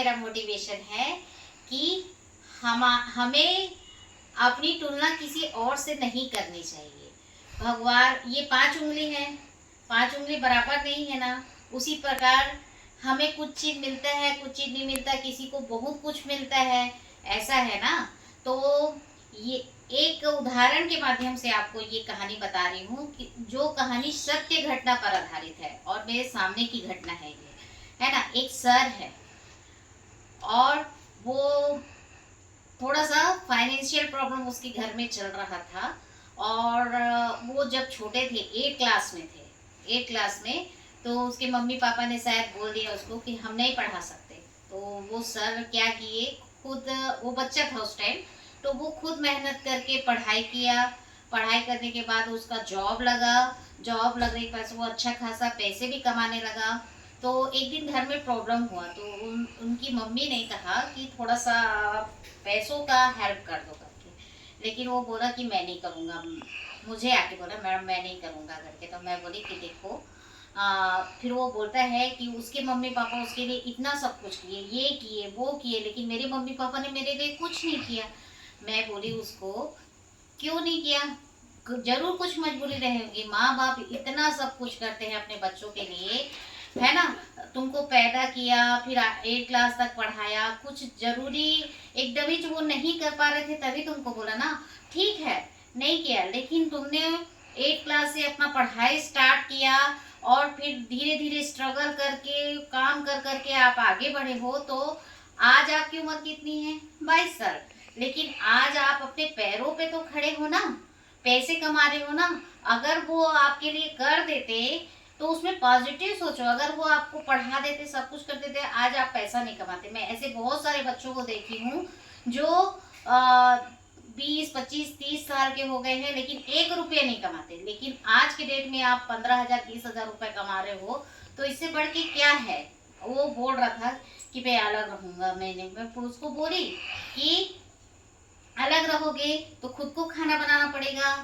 मेरा मोटिवेशन है कि हमें अपनी तुलना किसी और से नहीं करनी चाहिए। भगवान ये 5 उँगली है, 5 उँगली बराबर नहीं है ना। उसी प्रकार हमें कुछ चीज़ मिलता है, कुछ चीज़ नहीं मिलता, किसी को बहुत कुछ मिलता है, ऐसा है ना। तो ये एक उदाहरण के माध्यम से आपको ये कहानी बता रही हूँ कि जो कहानी सत्य घटना पर आधारित है और मेरे सामने की घटना है ये, है ना। एक सर है और वो थोड़ा-सा फाइनेंशियल प्रॉब्लम उसके घर में चल रहा था और वो जब छोटे थे 8 क्लास में थे, 8 क्लास में, तो उसके मम्मी-पापा ने शायद बोल दिया उसको कि हम नहीं पढ़ा सकते। तो वो सर क्या किए, खुद वो बच्चा था उस टाइम, तो वो खुद मेहनत करके पढ़ाई किया। पढ़ाई करने के बाद उसका जॉब लगा, जॉब लगने के बाद से वो अच्छा खासा पैसे भी कमाने लगा। तो एक दिन घर में प्रॉब्लम हुआ तो उनकी मम्मी ने कहा कि थोड़ा-सा पैसों का हेल्प कर दो करके। लेकिन वो बोला कि मैं नहीं करूँगा। मुझे आके बोला मैडम मैं नहीं करूँगा करके। तो मैं बोली कि देखो फिर वो बोलता है कि उसके मम्मी-पापा उसके लिए इतना सब कुछ किए, ये किए, वो किए, लेकिन मेरे मम्मी-पापा ने मेरे लिए कुछ नहीं किया। मैं बोली उसको, क्यों नहीं किया? ज़रूर कुछ मजबूरी रहेगी, माँ-बाप इतना सब कुछ करते हैं अपने बच्चों के लिए, है ना? तुमको पैदा किया, फिर 8 क्लास तक पढ़ाया, कुछ ज़रूरी एकदम ही जो वो नहीं कर पा रहे थे तभी तुमको बोला ना। ठीक है, नहीं किया, लेकिन तुमने 8 क्लास से अपना पढ़ाई स्टार्ट किया और फिर धीरे-धीरे स्ट्रगल करके, काम कर के आप आगे बढ़े हो, तो आज आपकी उम्र कितनी है? 22 साल। लेकिन आज आप अपने पैरों पे तो खड़े हो ना, पैसे कमा रहे हो ना। अगर वो आपके लिए कर देते तो उसमें पॉजिटिव सोचो। अगर वो आपको पढ़ा देते, सब कुछ कर देते, आज आप पैसा नहीं कमाते। मैं ऐसे बहुत सारे बच्चों को देखी हूँ जो 20 25 30 साल के हो गए हैं लेकिन 1 रुपया नहीं कमाते। लेकिन आज के डेट में आप 15,000 20,000 रुपए कमा रहे हो, तो इससे बढ़ के क्या है। वो बोल रहा था कि मैं अलग रहूंगा। मैं उसको बोली कि अलग रहोगे तो खुद को खाना बनाना पड़ेगा,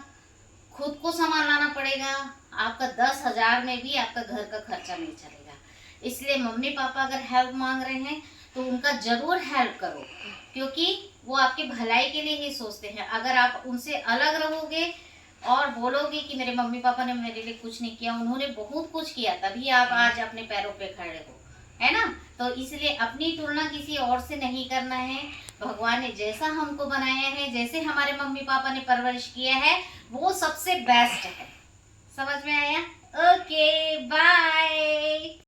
खुद को सामान लाना पड़ेगा। आपका 10,000 में भी आपका घर का खर्चा नहीं चलेगा। इसलिए मम्मी पापा अगर हेल्प मांग रहे हैं तो उनका जरूर हेल्प करो, क्योंकि वो आपके भलाई के लिए ही सोचते हैं। अगर आप उनसे अलग रहोगे और बोलोगे कि मेरे मम्मी पापा ने मेरे लिए कुछ नहीं किया, उन्होंने बहुत कुछ किया तभी आप आज अपने पैरों पे खड़े हो, है ना। तो इसलिए अपनी तुलना किसी और से नहीं करना है। भगवान ने जैसा हमको बनाया है, जैसे हमारे मम्मी पापा ने परवरिश किया है, वो सबसे बेस्ट है। समझ में आया? Okay bye.